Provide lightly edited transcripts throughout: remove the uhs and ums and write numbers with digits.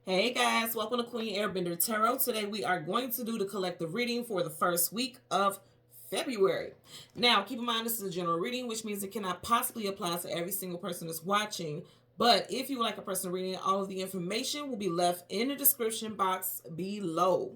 Hey guys, welcome to Queen Airbender Tarot. Today we are going to do the collective reading for the first week of February. Now, keep in mind this is a general reading, which means it cannot possibly apply to every single person that's watching. But if you would like a personal reading, all of the information will be left in the description box below.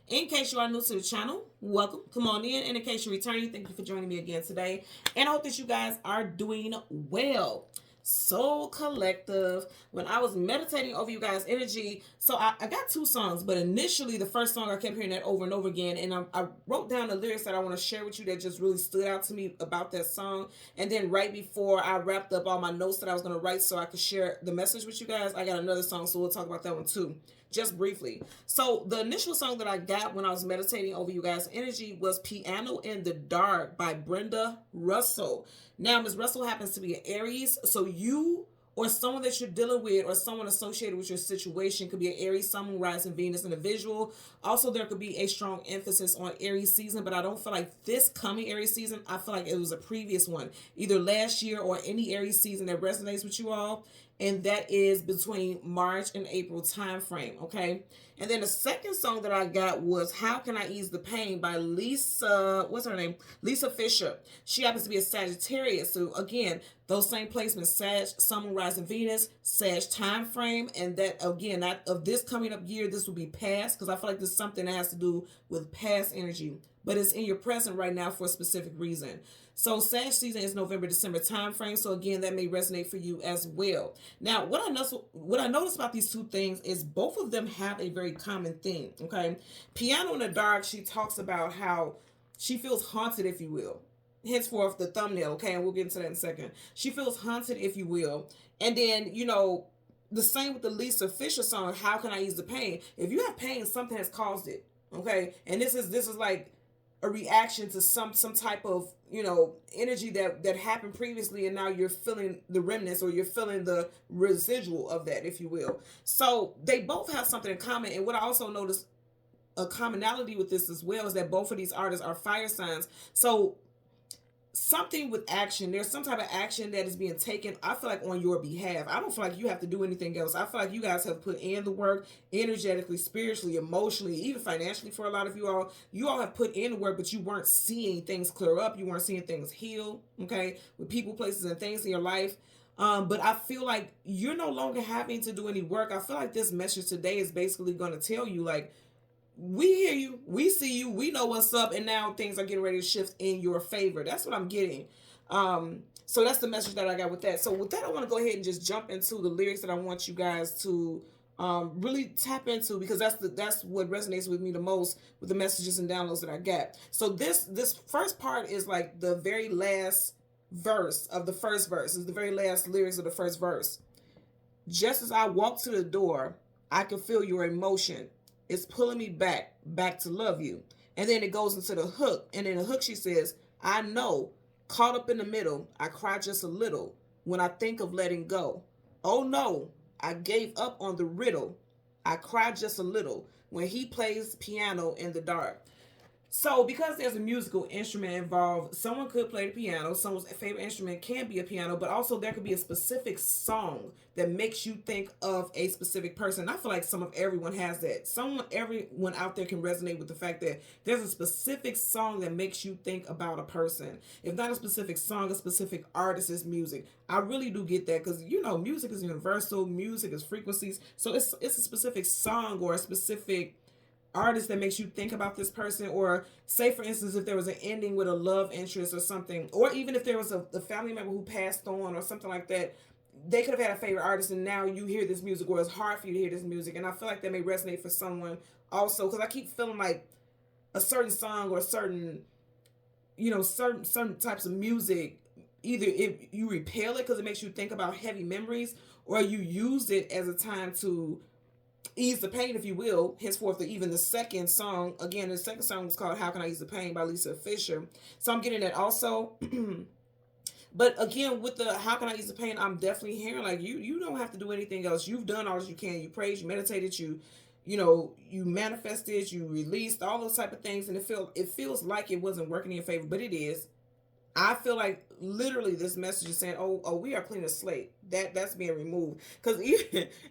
In case you are new to the channel, welcome. Come on in. And in case you're returning, thank you for joining me again today. And I hope that you guys are doing well. Soul Collective. When I was meditating over you guys' energy, so I got two songs, but initially the first song I kept hearing that over and over again, and I wrote down the lyrics that I want to share with you that just really stood out to me about that song. And then right before I wrapped up all my notes that I was going to write so I could share the message with you guys, I got another song, so we'll talk about that one too, just briefly. So the initial song that I got when I was meditating over you guys' energy was Piano in the Dark by Brenda Russell. Now, Ms. Russell happens to be an Aries, so you or someone that you're dealing with or someone associated with your situation could be an Aries, Sun, Moon, Rising, Venus individual. Also, there could be a strong emphasis on Aries season, but I don't feel like this coming Aries season. I feel like it was a previous one, either last year or any Aries season that resonates with you all. And that is between March and April time frame, okay? And then the second song that I got was How Can I Ease the Pain by Lisa, what's her name? Lisa Fisher. She happens to be a Sagittarius. So again, those same placements, Sag, Sun, Moon, Rising, Venus, Sag time frame. And that, again, not of this coming up year, this will be past, because I feel like this is something that has to do with past energy. But it's in your present right now for a specific reason. So Sag season is November, December time frame. So again, that may resonate for you as well. Now, what I noticed about these two things is both of them have a very common theme. Okay, Piano in the Dark, she talks about how she feels haunted, if you will. Henceforth, the thumbnail. Okay, and we'll get into that in a second. She feels haunted, if you will. And then the same with the Lisa Fisher song, How Can I Ease the Pain? If you have pain, something has caused it. Okay, and this is like a reaction to some type of energy that happened previously, and now you're feeling the remnants, or you're feeling the residual of that, if you will. So they both have something in common. And what I also noticed, a commonality with this as well, is that both of these artists are fire signs. So something with action, there's some type of action that is being taken, I feel like, on your behalf. I don't feel like you have to do anything else. I feel like you guys have put in the work energetically, spiritually, emotionally, even financially. For a lot of you all have put in the work, but you weren't seeing things clear up, you weren't seeing things heal, okay, with people, places, and things in your life. But I feel like you're no longer having to do any work. I feel like this message today is basically going to tell you, like, we hear you, we see you, we know what's up, and now things are getting ready to shift in your favor. That's what I'm getting. So that's the message that I got with that. So with that, I want to go ahead and just jump into the lyrics that I want you guys to really tap into, because that's what resonates with me the most with the messages and downloads that I got. So this first part is like the very last verse of the first verse. Is the very last lyrics of the first verse. Just as I walk to the door, I can feel your emotion. It's pulling me back to love you. And then it goes into the hook. And in the hook, she says, I know, caught up in the middle, I cry just a little when I think of letting go. Oh no, I gave up on the riddle. I cry just a little when he plays piano in the dark. So, because there's a musical instrument involved, someone could play the piano. Someone's favorite instrument can be a piano, but also there could be a specific song that makes you think of a specific person. I feel like everyone has that. Everyone out there can resonate with the fact that there's a specific song that makes you think about a person. If not a specific song, a specific artist's music. I really do get that, because music is universal. Music is frequencies. So it's a specific song or a specific artist that makes you think about this person. Or say, for instance, if there was an ending with a love interest or something, or even if there was a family member who passed on or something like that, they could have had a favorite artist, and now you hear this music, or it's hard for you to hear this music. And I feel like that may resonate for someone also, because I keep feeling like a certain song or certain types of music, either if you repel it because it makes you think about heavy memories, or you use it as a time to ease the pain, if you will. Henceforth, even the second song, again, the second song was called How Can I Ease the Pain by Lisa Fisher. So I'm getting that also. But again, with the How Can I Ease the Pain, I'm definitely hearing like you don't have to do anything else. You've done all that you can. You prayed, you meditated, you manifested, you released, all those type of things, and it feels like it wasn't working in your favor, but it is. I feel like literally this message is saying, "Oh, we are clean a slate." That's being removed. Because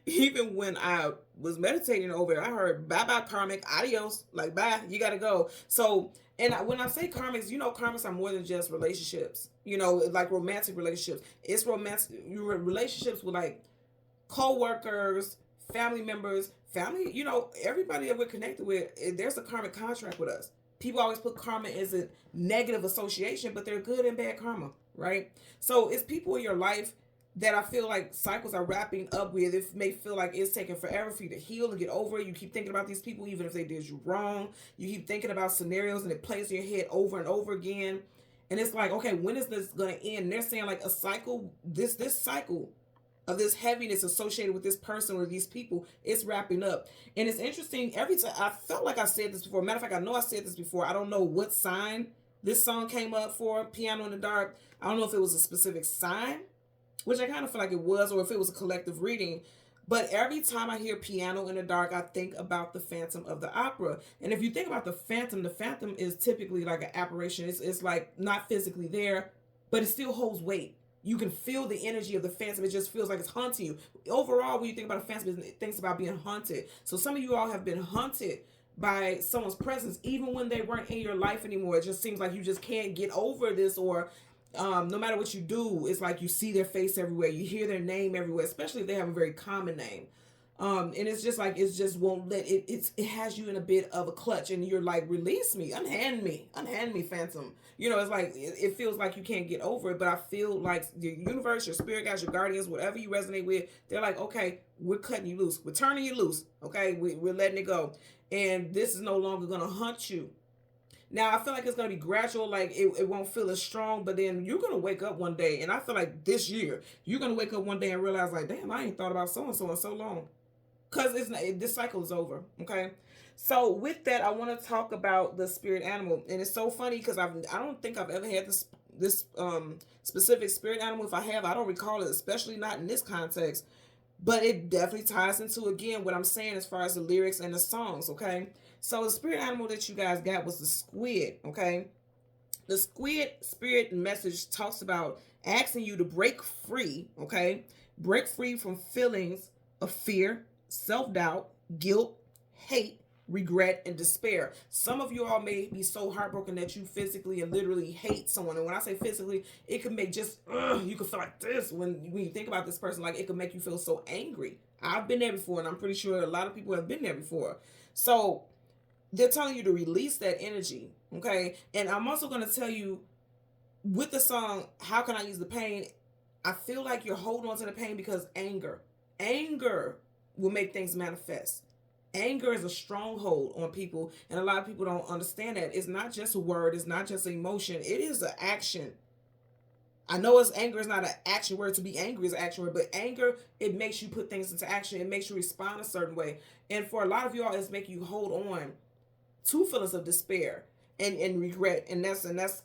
even when I was meditating over it, I heard "Bye bye karmic, adios." Like bye, you gotta go. So, and when I say karmics, karmics are more than just relationships. Like romantic relationships. It's romantic relationships with like co-workers, family members, family, everybody that we're connected with. There's a karmic contract with us. People always put karma as a negative association, but they're good and bad karma, right? So it's people in your life that I feel like cycles are wrapping up with. It may feel like it's taking forever for you to heal and get over it. You keep thinking about these people even if they did you wrong. You keep thinking about scenarios and it plays in your head over and over again. And it's like, okay, when is this going to end? And they're saying like a cycle, this cycle of this heaviness associated with this person or these people, it's wrapping up. And it's interesting, every time I felt like I said this before. Matter of fact, I know I said this before. I don't know what sign this song came up for, Piano in the Dark. I don't know if it was a specific sign, which I kind of feel like it was, or if it was a collective reading. But every time I hear Piano in the Dark, I think about the Phantom of the Opera. And if you think about the Phantom is typically like an apparition. It's like not physically there, but it still holds weight. You can feel the energy of the Phantom. It just feels like it's haunting you. Overall, when you think about a Phantom, it thinks about being haunted. So some of you all have been haunted by someone's presence, even when they weren't in your life anymore. It just seems like you just can't get over this, or no matter what you do, it's like you see their face everywhere. You hear their name everywhere, especially if they have a very common name. And it's just like, it just won't let it, it has you in a bit of a clutch, and you're like, release me, unhand me, Phantom. It's like, it feels like you can't get over it, but I feel like the universe, your spirit guides, your guardians, whatever you resonate with, they're like, okay, we're cutting you loose. We're turning you loose. Okay. We're letting it go. And this is no longer going to hunt you. Now, I feel like it's going to be gradual, like it won't feel as strong, but then you're going to wake up one day, and I feel like this year, you're going to wake up one day and realize like, damn, I ain't thought about so-and-so in so long. Because this cycle is over, okay? So with that, I want to talk about the spirit animal. And it's so funny because I don't think I've ever had this specific spirit animal. If I have, I don't recall it, especially not in this context. But it definitely ties into, again, what I'm saying as far as the lyrics and the songs, okay? So the spirit animal that you guys got was the squid, okay? The squid spirit message talks about asking you to break free, okay? Break free from feelings of fear, self-doubt, guilt, hate, regret, and despair. Some of you all may be so heartbroken that you physically and literally hate someone. And when I say physically, it could make just, you could feel like this when you think about this person. Like, it could make you feel so angry. I've been there before, and I'm pretty sure a lot of people have been there before. So they're telling you to release that energy, okay? And I'm also going to tell you, with the song, How Can I Use the Pain? I feel like you're holding on to the pain because anger will make things manifest. Anger is a stronghold on people, and a lot of people don't understand that. It's not just a word. It's not just an emotion. It is an action. I know anger is not an action word. To be angry is an action word, but anger, it makes you put things into action. It makes you respond a certain way. And for a lot of y'all, it's making you hold on to feelings of despair and regret. And that's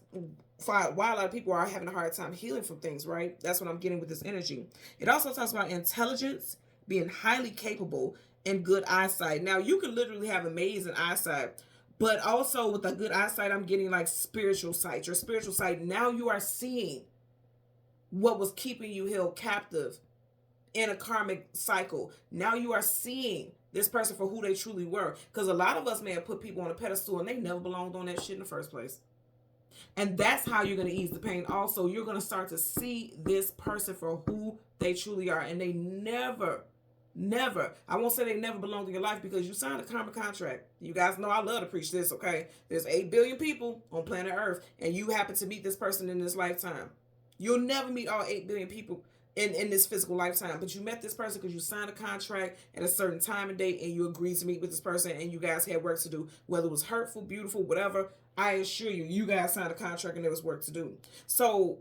why a lot of people are having a hard time healing from things, right? That's what I'm getting with this energy. It also talks about intelligence, being highly capable, and good eyesight. Now, you can literally have amazing eyesight, but also with a good eyesight, I'm getting like spiritual sight. Your spiritual sight, now you are seeing what was keeping you held captive in a karmic cycle. Now you are seeing this person for who they truly were. Because a lot of us may have put people on a pedestal and they never belonged on that shit in the first place. And that's how you're going to ease the pain. Also, you're going to start to see this person for who they truly are. And they never, I won't say they never belonged in your life, because you signed a karmic contract. You guys know I love to preach this, okay? There's 8 billion people on planet Earth, and you happen to meet this person in this lifetime. You'll never meet all 8 billion people in this physical lifetime, but you met this person because you signed a contract at a certain time and date, and you agreed to meet with this person, and you guys had work to do, whether it was hurtful, beautiful, whatever. I assure you, you guys signed a contract and there was work to do. So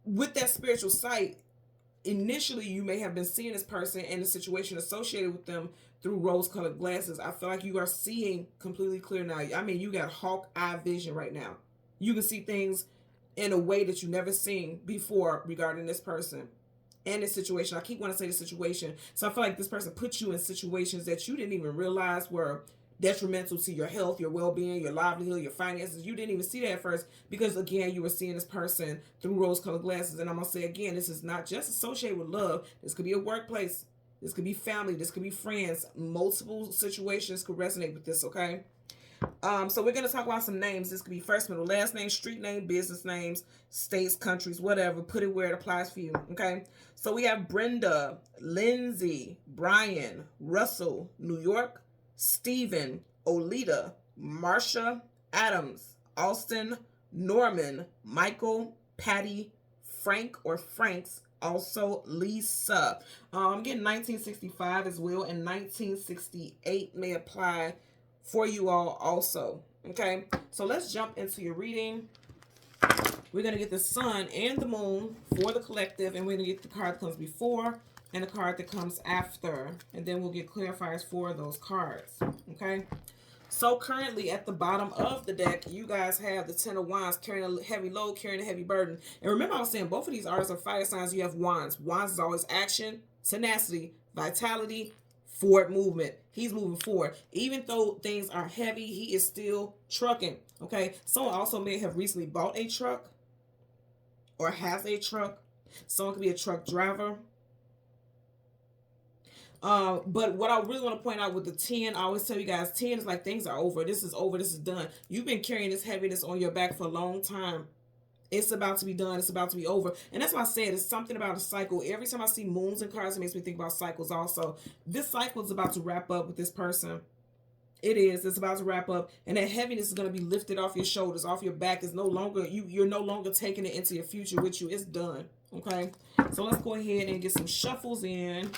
with that spiritual sight, initially you may have been seeing this person and the situation associated with them through rose-colored glasses. I feel like you are seeing completely clear now. I mean, you got hawk eye vision right now. You can see things in a way that you've never seen before regarding this person and this situation. I keep wanting to say the situation. So I feel like this person put you in situations that you didn't even realize were detrimental to your health, your well-being, your livelihood, your finances. You didn't even see that at first because, again, you were seeing this person through rose-colored glasses. And I'm going to say again, this is not just associated with love. This could be a workplace. This could be family. This could be friends. Multiple situations could resonate with this, okay? So we're going to talk about some names. This could be first, middle, last name, street name, business names, states, countries, whatever. Put it where it applies for you, okay? So we have Brenda, Lindsay, Brian, Russell, New York, Stephen, Olita, Marsha, Adams, Austin, Norman, Michael, Patty, Frank or Franks, also Lisa. I'm getting 1965 as well, and 1968 may apply for you all also. Okay, so let's jump into your reading. We're going to get the sun and the moon for the collective, and we're going to get the card that comes before and the card that comes after, and then we'll get clarifiers for those cards. Okay, so currently at the bottom of the deck, you guys have the Ten of Wands, carrying a heavy load, carrying a heavy burden. And remember, I was saying both of these artists are fire signs. You have Wands. Wands is always action, tenacity, vitality, forward movement. He's moving forward. Even though things are heavy, he is still trucking. Okay, someone also may have recently bought a truck or has a truck. Someone could be a truck driver. But what I really want to point out with the 10, I always tell you guys, 10 is like things are over. This is over. This is done. You've been carrying this heaviness on your back for a long time. It's about to be done. It's about to be over. And that's why I said it's something about a cycle. Every time I see moons and cards, it makes me think about cycles also. This cycle is about to wrap up with this person. It is. It's about to wrap up. And that heaviness is going to be lifted off your shoulders, off your back. It's no longer, you're no longer taking it into your future with you. It's done. Okay? So let's go ahead and get some shuffles in.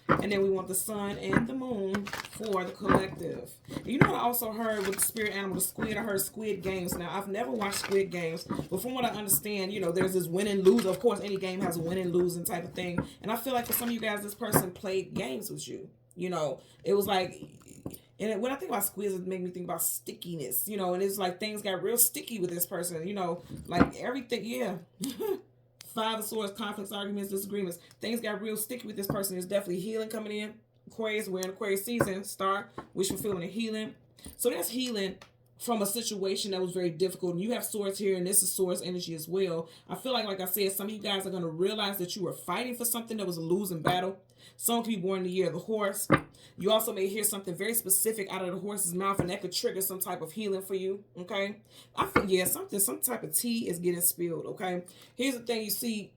And then we want the sun and the moon for the collective. You know what I also heard with the spirit animal, the squid? I heard Squid Games. Now, I've never watched Squid Games, but from what I understand, you know, there's this win and lose. Of course, any game has a win and losing type of thing. And I feel like for some of you guys, this person played games with you. You know, it was like, and when I think about squids, it made me think about stickiness. You know, and it's like things got real sticky with this person. You know, like everything, yeah. Five of Swords, conflicts, arguments, disagreements. Things got real sticky with this person. There's definitely healing coming in. Aquarius, we're in Aquarius season. Star, wish fulfillment and healing. So that's healing from a situation that was very difficult. And you have swords here, and this is swords energy as well. I feel like I said, some of you guys are going to realize that you were fighting for something that was a losing battle. Someone could be born in the year of the horse. You also may hear something very specific out of the horse's mouth, and that could trigger some type of healing for you. Okay, I feel, yeah, some type of tea is getting spilled. Okay, here's the thing: you see,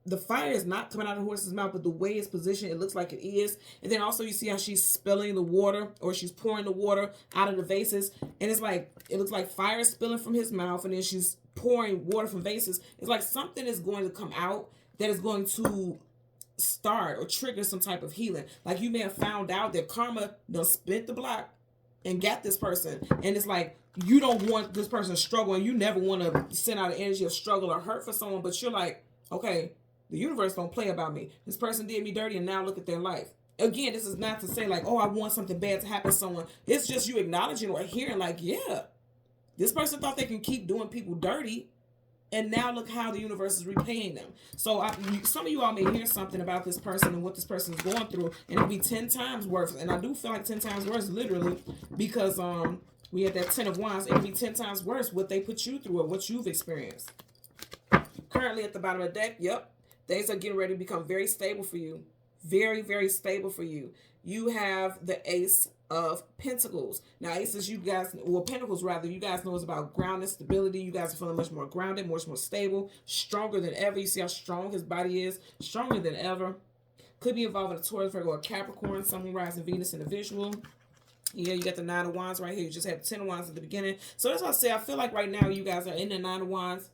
the fire is not coming out of the horse's mouth, but the way it's positioned, it looks like it is. And then also you see how she's spilling the water, or she's pouring the water out of the vases, and it's like it looks like fire is spilling from his mouth, and then she's pouring water from vases. It's like something is going to come out that is going to start or trigger some type of healing. Like you may have found out that karma done spent the block and got this person, and it's like you don't want this person to struggle, and you never want to send out an energy of struggle or hurt for someone, but you're like, okay, the universe don't play about me. This person did me dirty, and now look at their life. Again, this is not to say like, oh, I want something bad to happen to someone. It's just you acknowledging or hearing like, yeah, this person thought they can keep doing people dirty, and now look how the universe is repaying them. So some of you all may hear something about this person and what this person is going through, and it'll be 10 times worse. And I do feel like 10 times worse, literally, because we had that 10 of Wands. It'll be 10 times worse what they put you through or what you've experienced. Currently at the bottom of the deck, yep, things are getting ready to become very stable for you. Very, very stable for you. You have the Ace of Pentacles. Now, aces, you guys, well, Pentacles rather, you guys know is about grounded stability. You guys are feeling much more grounded, much more stable, stronger than ever. You see how strong his body is, stronger than ever. Could be involving a Taurus, Virgo, or Capricorn, Sun, rising Venus in the visual. Yeah, you got the 9 of Wands right here. You just had the 10 of Wands at the beginning. So that's why I say I feel like right now you guys are in the 9 of Wands,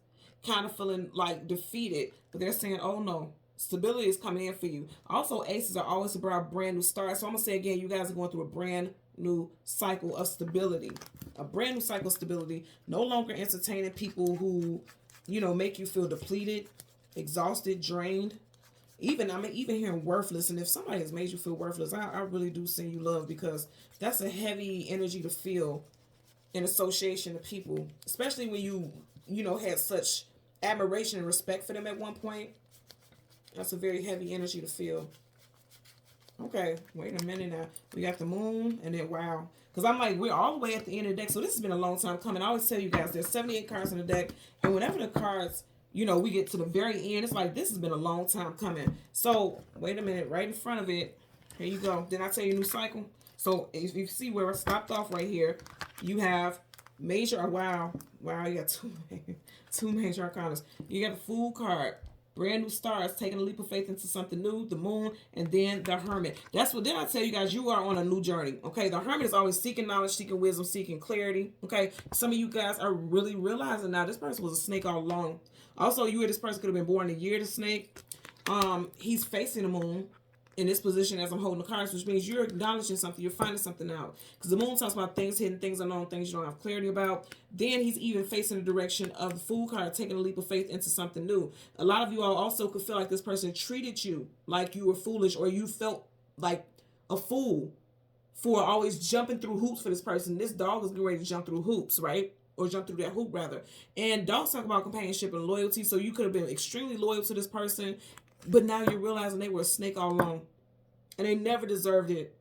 kind of feeling like defeated, but they're saying, oh no, stability is coming in for you. Also, aces are always about brand new starts. So I'm going to say again, you guys are going through a brand new cycle of stability. A brand new cycle of stability. No longer entertaining people who, you know, make you feel depleted, exhausted, drained. Even hearing worthless. And if somebody has made you feel worthless, I really do send you love, because that's a heavy energy to feel in association to people. Especially when you know, had such admiration and respect for them at one point. That's a very heavy energy to feel. Okay, wait a minute now. We got the moon, and then, wow. Because I'm like, we're all the way at the end of the deck. So this has been a long time coming. I always tell you guys, there's 78 cards in the deck. And whenever the cards, you know, we get to the very end, it's like, this has been a long time coming. So, wait a minute. Right in front of it. Here you go. Did I tell you new cycle? So, if you see where I stopped off right here, you have major, wow, you got two major arcanas. You got the Fool card. Brand new stars, taking a leap of faith into something new, the moon, and then the hermit. That's what, then I tell you guys, you are on a new journey, okay? The hermit is always seeking knowledge, seeking wisdom, seeking clarity, okay? Some of you guys are really realizing now this person was a snake all along. Also, you or this person could have been born a year to snake. He's facing the moon in this position as I'm holding the cards, which means you're acknowledging something, you're finding something out. Because the moon talks about things hidden, things unknown, things you don't have clarity about. Then he's even facing the direction of the Fool card, taking a leap of faith into something new. A lot of you all also could feel like this person treated you like you were foolish, or you felt like a fool for always jumping through hoops for this person. This dog is getting ready to jump through hoops, right? Or jump through that hoop, rather. And dogs talk about companionship and loyalty, so you could have been extremely loyal to this person, but now you're realizing they were a snake all along. And they never deserved it.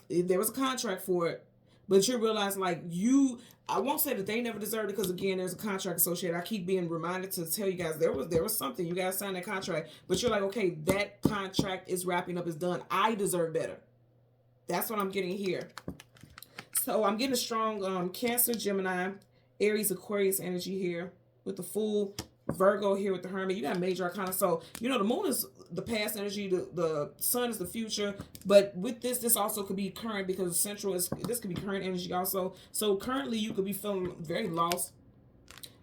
There was a contract for it. But you're realizing, like, I won't say that they never deserved it, because, again, there's a contract associated. I keep being reminded to tell you guys, there was something. You guys signed that contract. But you're like, okay, that contract is wrapping up, is done. I deserve better. That's what I'm getting here. So I'm getting a strong Cancer, Gemini, Aries, Aquarius energy here with the Fool. Virgo here with the Hermit. You got major arcana. So, you know, the moon is the past energy. The sun is the future. But with this also could be current, because central is, this could be current energy also. So currently you could be feeling very lost.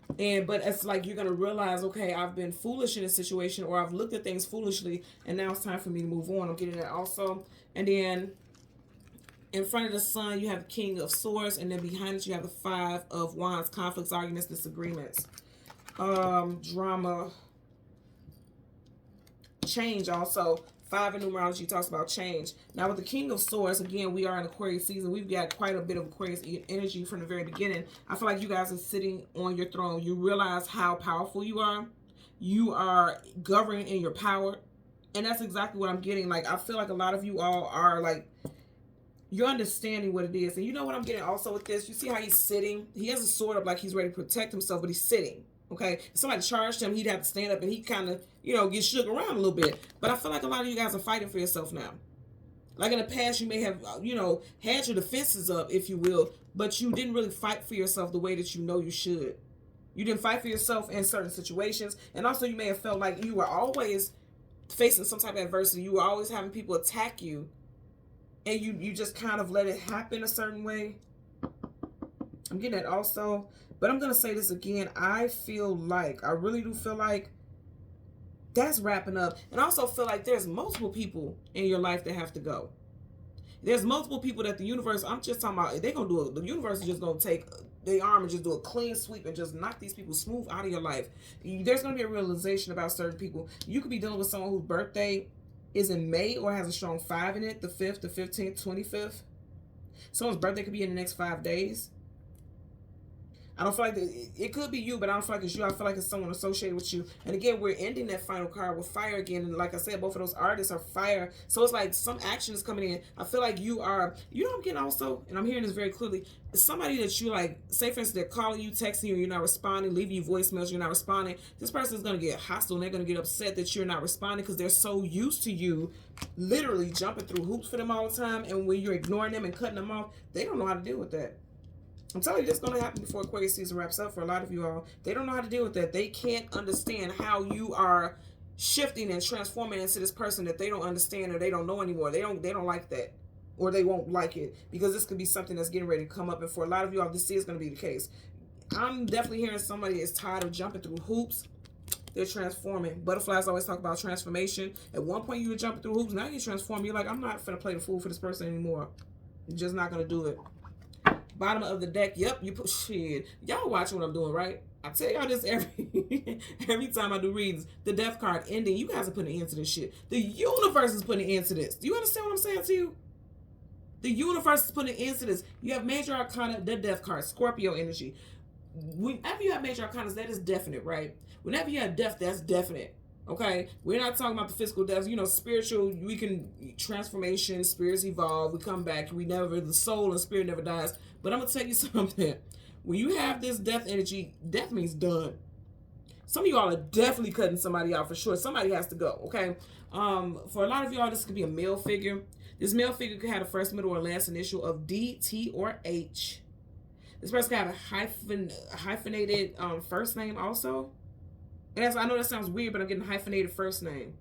But it's like you're going to realize, okay, I've been foolish in this situation, or I've looked at things foolishly, and now it's time for me to move on. I'm getting that also. And then in front of the sun, you have the King of Swords, and then behind it you have the Five of Wands, conflicts, arguments, disagreements. Drama, change also. 5 in numerology talks about change. Now with the King of Swords, again, we are in Aquarius season. We've got quite a bit of Aquarius energy from the very beginning. I feel like you guys are sitting on your throne. You realize how powerful you are. You are governing in your power. And that's exactly what I'm getting. Like, I feel like a lot of you all are like, you're understanding what it is. And you know what I'm getting also with this? You see how he's sitting? He has a sword up like he's ready to protect himself, but he's sitting. Okay, if somebody charged him, he'd have to stand up, and he kind of, you know, get shook around a little bit. But I feel like a lot of you guys are fighting for yourself now. Like in the past, you may have, you know, had your defenses up, if you will, but you didn't really fight for yourself the way that you know you should. You didn't fight for yourself in certain situations. And also you may have felt like you were always facing some type of adversity. You were always having people attack you, and you just kind of let it happen a certain way. I'm getting that also. But I'm going to say this again. I really do feel like that's wrapping up. And I also feel like there's multiple people in your life that have to go. There's multiple people that the universe, I'm just talking about, they're going to do it. The universe is just going to take their arm and just do a clean sweep and just knock these people smooth out of your life. There's going to be a realization about certain people. You could be dealing with someone whose birthday is in May or has a strong 5 in it, the 5th, the 15th, 25th. Someone's birthday could be in the next 5 days. I don't feel like it could be you, but I don't feel like it's you. I feel like it's someone associated with you. And again, we're ending that final card with fire again. And like I said, both of those artists are fire. So it's like some action is coming in. I feel like you are, you know what I'm getting also, and I'm hearing this very clearly, it's somebody that you like, say for instance, they're calling you, texting you, you're not responding, leaving you voicemails, you're not responding. This person is going to get hostile, and they're going to get upset that you're not responding because they're so used to you literally jumping through hoops for them all the time. And when you're ignoring them and cutting them off, they don't know how to deal with that. I'm telling you, this is going to happen before Aquarius season wraps up for a lot of you all. They don't know how to deal with that. They can't understand how you are shifting and transforming into this person that they don't understand or they don't know anymore. They don't like that, or they won't like it, because this could be something that's getting ready to come up. And for a lot of you all, this is going to be the case. I'm definitely hearing somebody is tired of jumping through hoops. They're transforming. Butterflies always talk about transformation. At one point, you were jumping through hoops. Now you transform. You're like, I'm not going to play the fool for this person anymore. I'm just not going to do it. Bottom of the deck, yep, you put shit. Y'all watching what I'm doing, right? I tell y'all this every time I do readings. The death card ending. You guys are putting an end to this shit. The universe is putting an end to this. Do you understand what I'm saying to you? The universe is putting an end to this. You have major arcana, the death card, Scorpio energy. Whenever you have major arcanas, that is definite, right? Whenever you have death, that's definite. Okay, we're not talking about the physical death. You know, spiritual. We can transformation. Spirits evolve. We come back. We never. The soul and spirit never dies. But I'm gonna tell you something. When you have this death energy, death means done. Some of y'all are definitely cutting somebody out for sure. Somebody has to go. Okay. For a lot of y'all, this could be a male figure. This male figure could have the first, middle, or last initial of D, T, or H. This person could have a hyphenated first name also. And I know that sounds weird, but I'm getting hyphenated first name.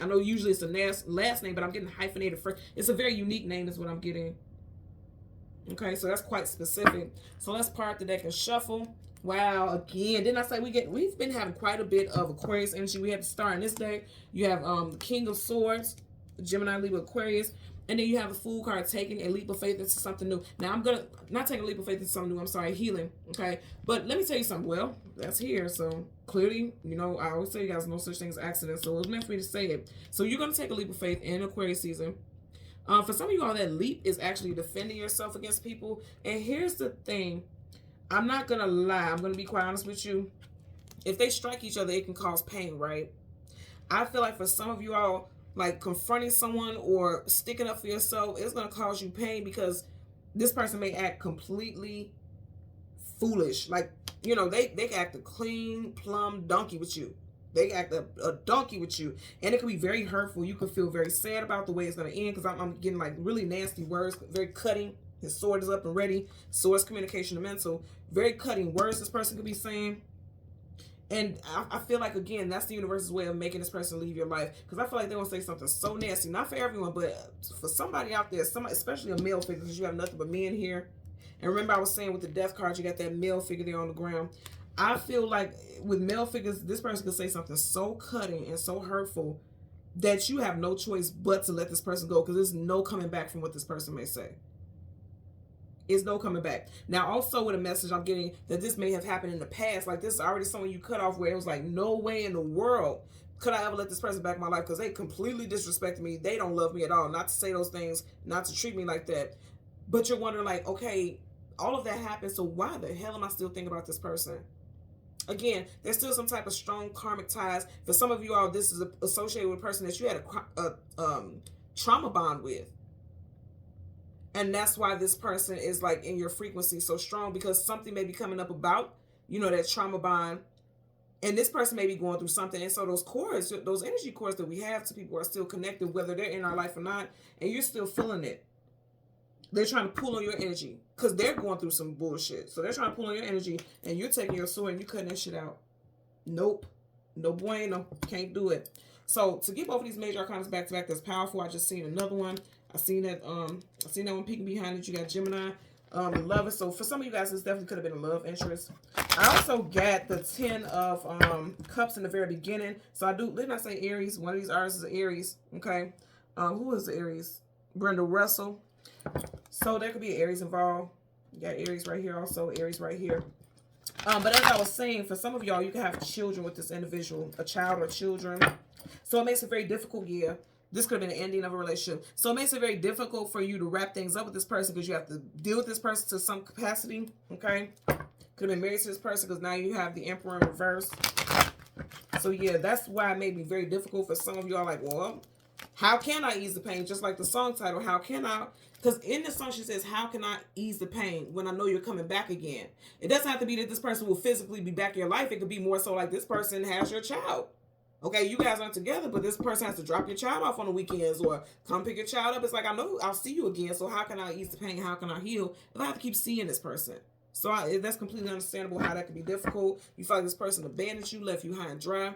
I know usually it's a last name, but I'm getting hyphenated first. It's a very unique name is what I'm getting. Okay, so that's quite specific. So let's part the deck and shuffle. Wow, again, didn't I say we've been having quite a bit of Aquarius energy. We have the star in this day. You have the King of Swords, Gemini, Libra, Aquarius. And then you have the Fool card, taking a leap of faith into something new. Now, I'm going to not take a leap of faith into something new. I'm sorry, healing. Okay. But let me tell you something. Well, that's here. So clearly, you know, I always tell you guys no such thing as accidents. So it was meant for me to say it. So you're going to take a leap of faith in Aquarius season. For some of you all, that leap is actually defending yourself against people. And here's the thing. I'm not going to lie. I'm going to be quite honest with you. If they strike each other, it can cause pain, right? I feel like for some of you all, like confronting someone or sticking up for yourself, it's going to cause you pain because this person may act completely foolish. Like, you know, they act a clean, plumb donkey with you. They act a donkey with you. And it can be very hurtful. You can feel very sad about the way it's going to end because I'm getting like really nasty words, very cutting. His sword is up and ready. Swords, communication, and mental. Very cutting words this person could be saying. And I feel like, again, that's the universe's way of making this person leave your life. Because I feel like they're going to say something so nasty. Not for everyone, but for somebody out there, somebody, especially a male figure, because you have nothing but men here. And remember I was saying with the death card, you got that male figure there on the ground. I feel like with male figures, this person could say something so cutting and so hurtful that you have no choice but to let this person go. Because there's no coming back from what this person may say. Is no coming back. Now, also with a message I'm getting that this may have happened in the past. Like this is already someone you cut off where it was like, no way in the world could I ever let this person back in my life because they completely disrespected me. They don't love me at all. Not to say those things, not to treat me like that. But you're wondering like, okay, all of that happened. So why the hell am I still thinking about this person? Again, there's still some type of strong karmic ties. For some of you all, this is associated with a person that you had a trauma bond with. And that's why this person is like in your frequency so strong because something may be coming up about, you know, that trauma bond. And this person may be going through something. And so those cords, those energy cords that we have to people are still connected, whether they're in our life or not. And you're still feeling it. They're trying to pull on your energy because they're going through some bullshit. So they're trying to pull on your energy and you're taking your sword and you're cutting that shit out. Nope. No bueno. Can't do it. So to get both of these major arcana back to back, that's powerful. I just seen another one. I seen that one peeking behind it. You got Gemini, love it. So for some of you guys, this definitely could have been a love interest. I also got the 10 of cups in the very beginning. So didn't I say Aries? One of these artists is Aries. Okay. Who is the Aries? Brenda Russell. So there could be Aries involved. You got Aries right here also, Aries right here. But as I was saying, for some of y'all, you can have children with this individual, a child or children. So it makes it very difficult, yeah. This could have been an ending of a relationship. So it makes it very difficult for you to wrap things up with this person because you have to deal with this person to some capacity, okay? Could have been married to this person because now you have the Emperor in reverse. So yeah, that's why it may be very difficult for some of y'all like, well, how can I ease the pain? Just like the song title, how can I? Because in the song she says, how can I ease the pain when I know you're coming back again? It doesn't have to be that this person will physically be back in your life. It could be more so like this person has your child. Okay, you guys aren't together, but this person has to drop your child off on the weekends or come pick your child up. It's like, I know I'll see you again, so how can I ease the pain? How can I heal if I have to keep seeing this person? So that's completely understandable how that can be difficult. You feel like this person abandoned you, left you high and dry.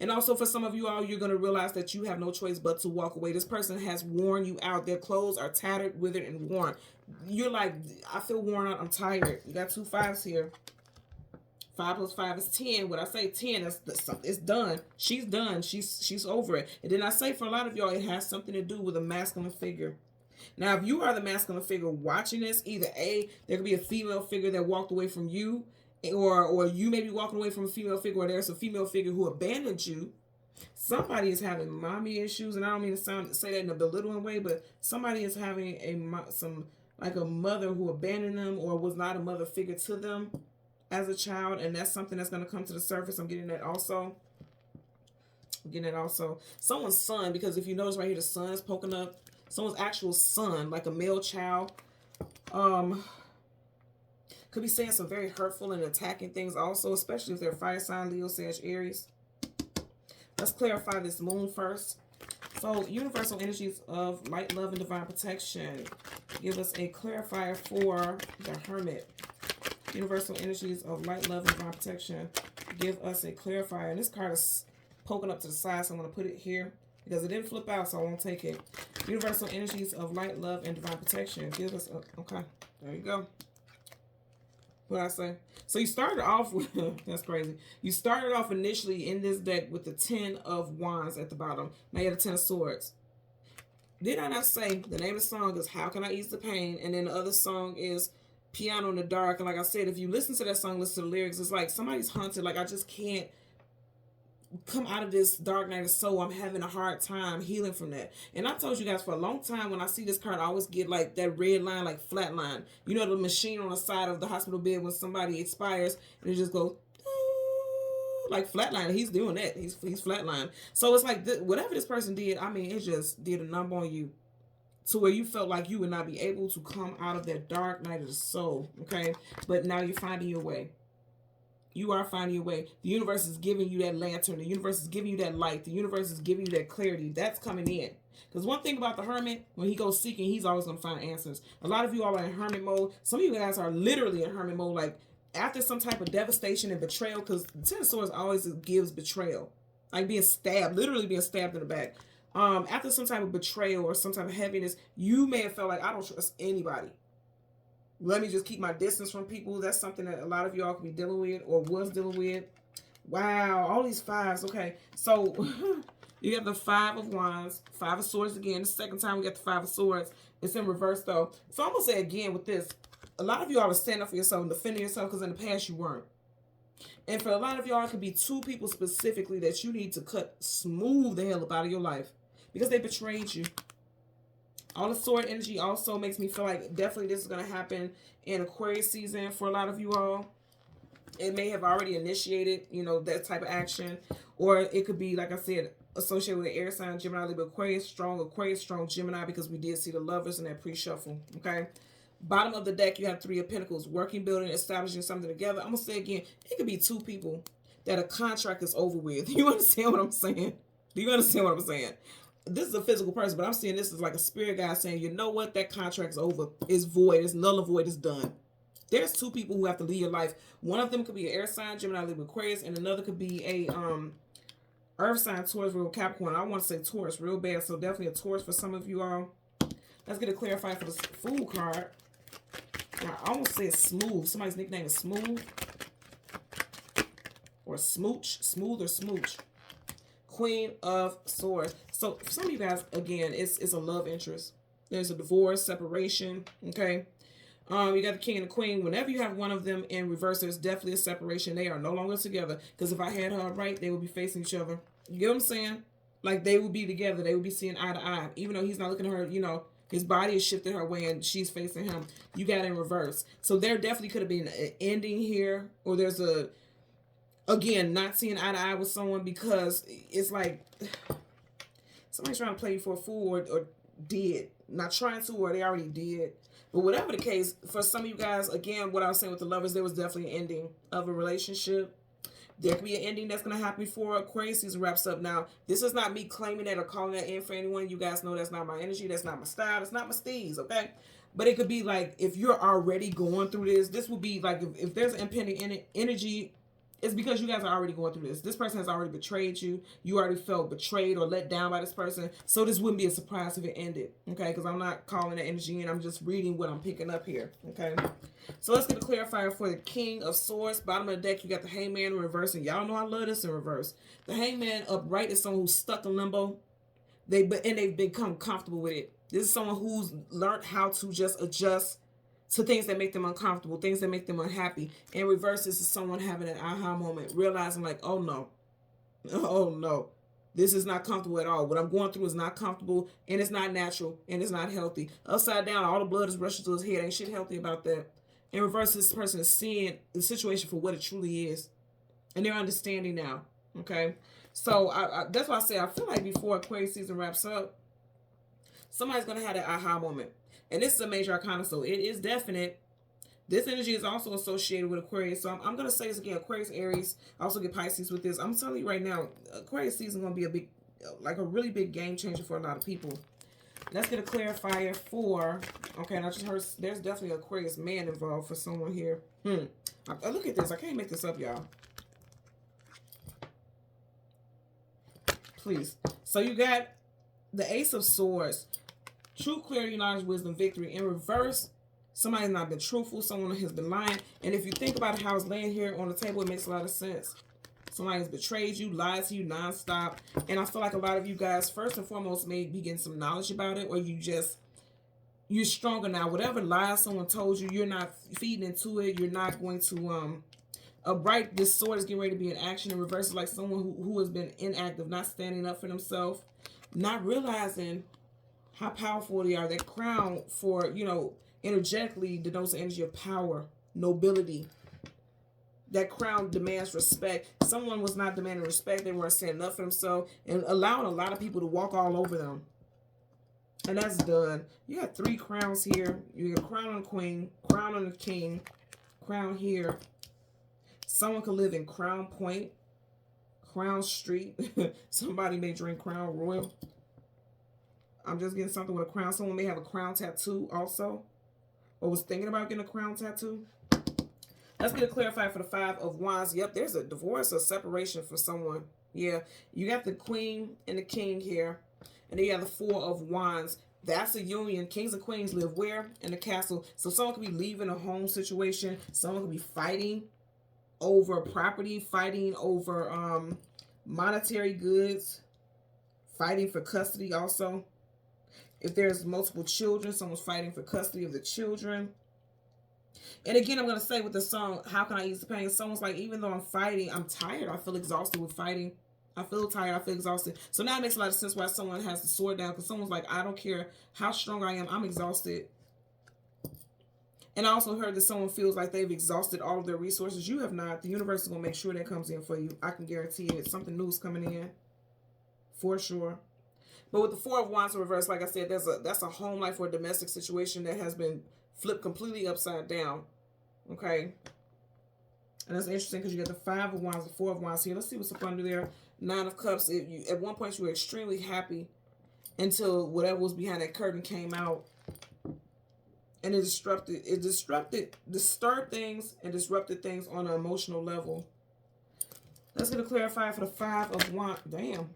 And also for some of you all, you're going to realize that you have no choice but to walk away. This person has worn you out. Their clothes are tattered, withered, and worn. You're like, I feel worn out. I'm tired. You got 2 5s here. 5 plus 5 is 10. When I say 10, it's done. She's done. She's over it. And then I say for a lot of y'all, it has something to do with a masculine figure. Now, if you are the masculine figure watching this, either A, there could be a female figure that walked away from you, or you may be walking away from a female figure, or there's a female figure who abandoned you. Somebody is having mommy issues, and I don't mean to say that in a belittling way, but somebody is having a mother who abandoned them or was not a mother figure to them as a child, and that's something that's going to come to the surface. I'm getting that also. Getting it also. Someone's son, because if you notice right here, the sun is poking up. Someone's actual son, like a male child. Could be saying some very hurtful and attacking things also, especially if they're fire sign, Leo, Sag, Aries. Let's clarify this moon first. So, universal energies of light, love, and divine protection. Give us a clarifier for the Hermit. Universal energies of light, love, and divine protection. Give us a clarifier. And this card is poking up to the side, so I'm going to put it here because it didn't flip out, so I won't take it. Universal energies of light, love, and divine protection. Give us a... Okay, there you go. What I say? So you started off with... that's crazy. You started off initially in this deck with the 10 of Wands at the bottom. Now you have the 10 of Swords. Did I not say the name of the song is How Can I Ease the Pain? And then the other song is Piano in the Dark. And like I said, if you listen to that song, listen to the lyrics, it's like somebody's haunted. Like, I just can't come out of this dark night of soul. I'm having a hard time healing from that. And I told you guys for a long time, when I see this card, I always get like that red line, like flat line. You know, the machine on the side of the hospital bed when somebody expires, and it just goes like flatline. He's doing that. He's flatline. So it's like whatever this person did, I mean, it just did a number on you to where you felt like you would not be able to come out of that dark night of the soul. Okay, but now you're finding your way. You are finding your way. The universe is giving you that lantern. The universe is giving you that light. The universe is giving you that clarity. That's coming in. Because one thing about the hermit, when he goes seeking, he's always going to find answers. A lot of you all are in hermit mode. Some of you guys are literally in hermit mode, like after some type of devastation and betrayal, because the 10 of Swords always gives betrayal. Like being stabbed, literally being stabbed in the back. After some type of betrayal or some type of heaviness, you may have felt like, I don't trust anybody. Let me just keep my distance from people. That's something that a lot of y'all could be dealing with or was dealing with. Wow, all these fives. Okay, so you have the 5 of Wands, 5 of Swords again. The second time we got the 5 of Swords. It's in reverse though. So I'm going to say again with this, a lot of y'all are standing up for yourself and defending yourself because in the past you weren't. And for a lot of y'all, it could be 2 people specifically that you need to cut smooth the hell up out of your life because they betrayed you. All the sword energy also makes me feel like definitely this is going to happen in Aquarius season for a lot of you all. It may have already initiated, you know, that type of action. Or it could be, like I said, associated with the air sign, Gemini, Libra, Aquarius, strong Gemini, because we did see the Lovers in that pre-shuffle, okay? Bottom of the deck, you have 3 of Pentacles, working, building, establishing something together. I'm going to say again, it could be 2 people that a contract is over with. You understand what I'm saying? Do you understand what I'm saying? This is a physical person, but I'm seeing this as like a spirit guy saying, you know what, that contract's over. It's void. It's null and void. It's done. There's 2 people who have to leave your life. One of them could be an air sign, Gemini, Libra, Aquarius, and another could be a earth sign, Taurus, real Capricorn. I want to say Taurus real bad, so definitely a Taurus for some of you all. Let's get it clarified for the Fool card. Now, I almost say it's Smooth. Somebody's nickname is Smooth. Or Smooch. Smooth or Smooch. Queen of Swords. So for some of you guys, again, it's a love interest. There's a divorce, separation, okay? You got the King and the Queen. Whenever you have one of them in reverse, there's definitely a separation. They are no longer together. Because if I had her right, they would be facing each other. You get what I'm saying? Like, they would be together. They would be seeing eye to eye. Even though he's not looking at her, you know, his body is shifted her way and she's facing him. You got it in reverse. So there definitely could have been an ending here. Or there's a... Again, not seeing eye to eye with someone because it's like somebody's trying to play you for a fool or did. Not trying to, or they already did. But whatever the case, for some of you guys, again, what I was saying with the Lovers, there was definitely an ending of a relationship. There could be an ending that's going to happen before Aquarius season wraps up. Now, this is not me claiming that or calling that in for anyone. You guys know that's not my energy. That's not my style. That's not my steez, okay? But it could be like if you're already going through this would be like if there's impending energy, it's because you guys are already going through this. This person has already betrayed you. You already felt betrayed or let down by this person. So this wouldn't be a surprise if it ended, okay? Because I'm not calling the energy in. I'm just reading what I'm picking up here, okay? So let's get a clarifier for the King of Swords. Bottom of the deck, you got the Hangman in reverse. And y'all know I love this in reverse. The Hangman upright is someone who's stuck in limbo. They've become comfortable with it. This is someone who's learned how to just adjust to things that make them uncomfortable, things that make them unhappy. In reverse, this is someone having an aha moment, realizing like, oh no, this is not comfortable at all. What I'm going through is not comfortable, and it's not natural, and it's not healthy. Upside down, all the blood is rushing to his head. Ain't shit healthy about that. In reverse, this person is seeing the situation for what it truly is, and they're understanding now, okay? So that's why I say I feel like before Aquarius season wraps up, somebody's going to have that aha moment. And this is a major arcana, so it is definite. This energy is also associated with Aquarius. So I'm going to say this again. Aquarius, Aries. I also get Pisces with this. I'm telling you right now, Aquarius season is going to be a big, like a really big game changer for a lot of people. Let's get a clarifier for, okay, and I just heard there's definitely an Aquarius man involved for someone here. Look at this. I can't make this up, y'all. Please. So you got the Ace of Swords. True clarity, knowledge, wisdom, victory. In reverse, somebody's not been truthful. Someone has been lying. And if you think about how it's laying here on the table, it makes a lot of sense. Somebody's betrayed you, lied to you nonstop. And I feel like a lot of you guys, first and foremost, may be getting some knowledge about it, or you're stronger now. Whatever lies someone told you, you're not feeding into it. You're not going to, this sword is getting ready to be in action. In reverse is like someone who has been inactive, not standing up for themselves, not realizing how powerful they are. That crown for, energetically denotes the energy of power, nobility. That crown demands respect. Someone was not demanding respect. They weren't standing up for themselves and allowing a lot of people to walk all over them. And that's done. You got 3 crowns here. You got crown on the queen, crown on the king, crown here. Someone could live in Crown Point, Crown Street. Somebody may drink Crown Royal. I'm just getting something with a crown. Someone may have a crown tattoo also, or was thinking about getting a crown tattoo. Let's get it clarified for the 5 of Wands. Yep, there's a divorce or separation for someone. Yeah, you got the queen and the king here. And then you have the 4 of Wands. That's a union. Kings and queens live where? In the castle. So someone could be leaving a home situation. Someone could be fighting over property, fighting over monetary goods, fighting for custody also. If there's multiple children, someone's fighting for custody of the children. And again, I'm going to say with the song, How Can I Ease the Pain? Someone's like, even though I'm fighting, I'm tired. I feel exhausted with fighting. I feel tired. I feel exhausted. So now it makes a lot of sense why someone has the sword down. Because someone's like, I don't care how strong I am. I'm exhausted. And I also heard that someone feels like they've exhausted all of their resources. You have not. The universe is going to make sure that comes in for you. I can guarantee it. Something new is coming in. For sure. But with the 4 of Wands in reverse, like I said, that's a home life or a domestic situation that has been flipped completely upside down. Okay. And that's interesting because you got the 5 of Wands, the 4 of Wands here. Let's see what's up under there. 9 of Cups. At one point, you were extremely happy until whatever was behind that curtain came out. And it disturbed things and disrupted things on an emotional level. Let's get a clarifier for the 5 of Wands. Damn.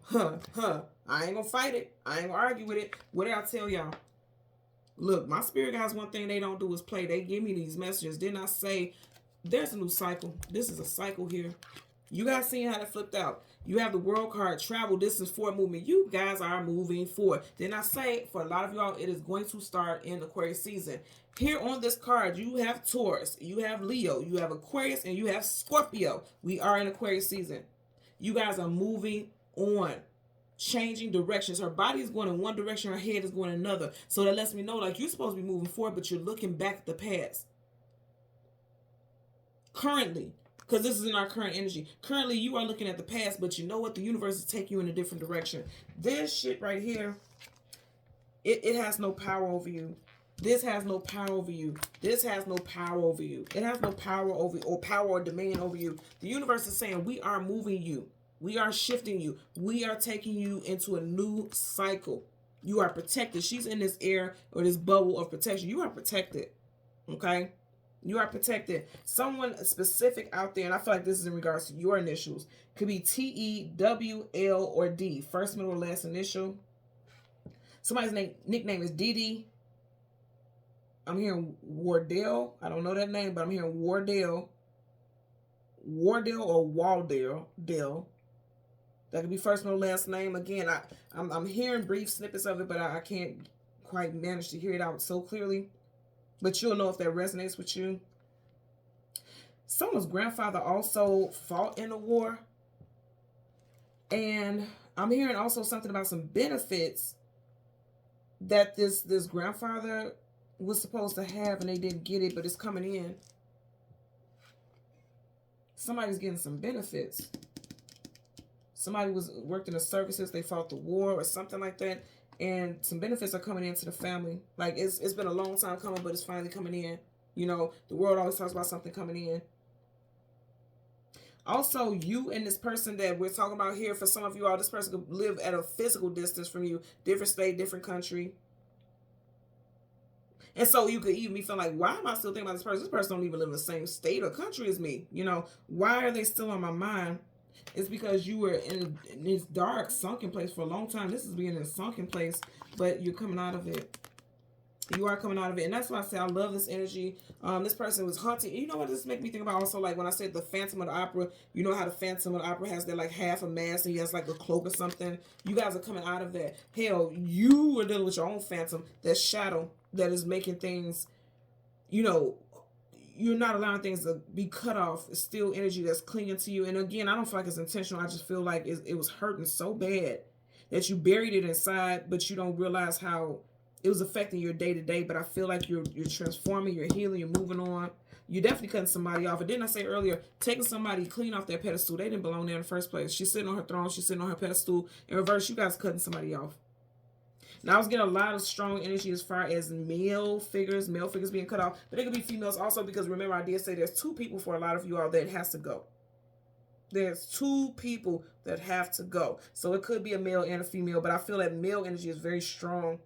I ain't gonna fight it. I ain't gonna argue with it. What did I tell y'all? Look, my spirit guys, one thing they don't do is play. They give me these messages. Didn't I say there's a new cycle? This is a cycle here. You guys seen how that flipped out. You have the world card, travel, distance, forward movement. You guys are moving forward. Didn't I say for a lot of y'all, it is going to start in Aquarius season. Here on this card, you have Taurus, you have Leo, you have Aquarius, and you have Scorpio. We are in Aquarius season. You guys are moving on, changing directions. Her body is going in one direction, her head is going in another. So that lets me know, like, you're supposed to be moving forward, but you're looking back at the past. Currently, because this is in our current energy. Currently, you are looking at the past, but you know what? The universe is taking you in a different direction. This shit right here, it has no power over you. This has no power over you. This has no power over you. It has no power over you, or power or dominion over you. The universe is saying, we are moving you. We are shifting you. We are taking you into a new cycle. You are protected. She's in this air or this bubble of protection. You are protected. Okay? You are protected. Someone specific out there, and I feel like this is in regards to your initials, could be T, E, W, L, or D. First, middle, or last initial. Somebody's nickname is Dee. I'm hearing Wardell. I don't know that name, but I'm hearing Wardell. Wardell or Waldell. That could be first, middle, last name. Again, I'm hearing brief snippets of it, but I can't quite manage to hear it out so clearly. But you'll know if that resonates with you. Someone's grandfather also fought in the war. And I'm hearing also something about some benefits that this grandfather was supposed to have and they didn't get it, but it's coming in. Somebody's getting some benefits. somebody worked in the services, they fought the war or something like that, and some benefits are coming into the family. Like it's been a long time coming, but it's finally coming in. You know, the world always talks about something coming in. Also, you and this person that we're talking about here, for some of you all, this person could live at a physical distance from you, different state, different country. And so you could even be feeling like, why am I still thinking about this person? This person don't even live in the same state or country as me. You know, why are they still on my mind? It's because you were in this dark, sunken place for a long time. This is being in a sunken place, but you're coming out of it. You are coming out of it. And that's why I say I love this energy. This person was hunting. You know what this make me think about also? Like when I said the Phantom of the Opera, you know how the Phantom of the Opera has that like half a mask and he has like a cloak or something. You guys are coming out of that. Hell, you are dealing with your own phantom, that shadow that is making things, you know, you're not allowing things to be cut off. It's still energy that's clinging to you. And again, I don't feel like it's intentional. I just feel like it was hurting so bad that you buried it inside, but you don't realize how it was affecting your day-to-day. But I feel like you're transforming, you're healing, you're moving on. You're definitely cutting somebody off. And didn't I say earlier, taking somebody clean off their pedestal? They didn't belong there in the first place. She's sitting on her throne. She's sitting on her pedestal. In reverse, you guys cutting somebody off. Now, I was getting a lot of strong energy as far as male figures being cut off. But it could be females also, because remember, I did say there's two people for a lot of you all that has to go. There's two people that have to go. So it could be a male and a female. But I feel that male energy is very strong.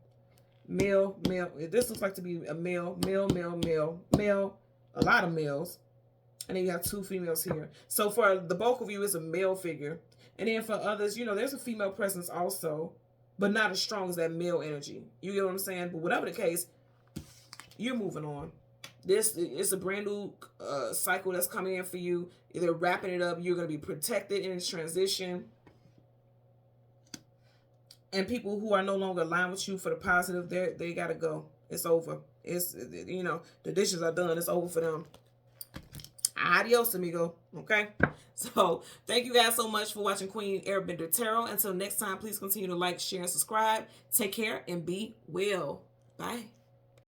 Male. This looks like to be a male, a lot of males. And then you have two females here. So for the bulk of you, it's a male figure. And then for others, you know, there's a female presence also, but not as strong as that male energy. You get what I'm saying? But whatever the case, you're moving on. This is a brand new cycle that's coming in for you. They're wrapping it up. You're going to be protected in this transition. And people who are no longer aligned with you for the positive, they got to go. It's over. It's, you know, the dishes are done. It's over for them. Adios, amigo. Okay? So, thank you guys so much for watching Queen Airbender Tarot. Until next time, please continue to like, share, and subscribe. Take care and be well. Bye.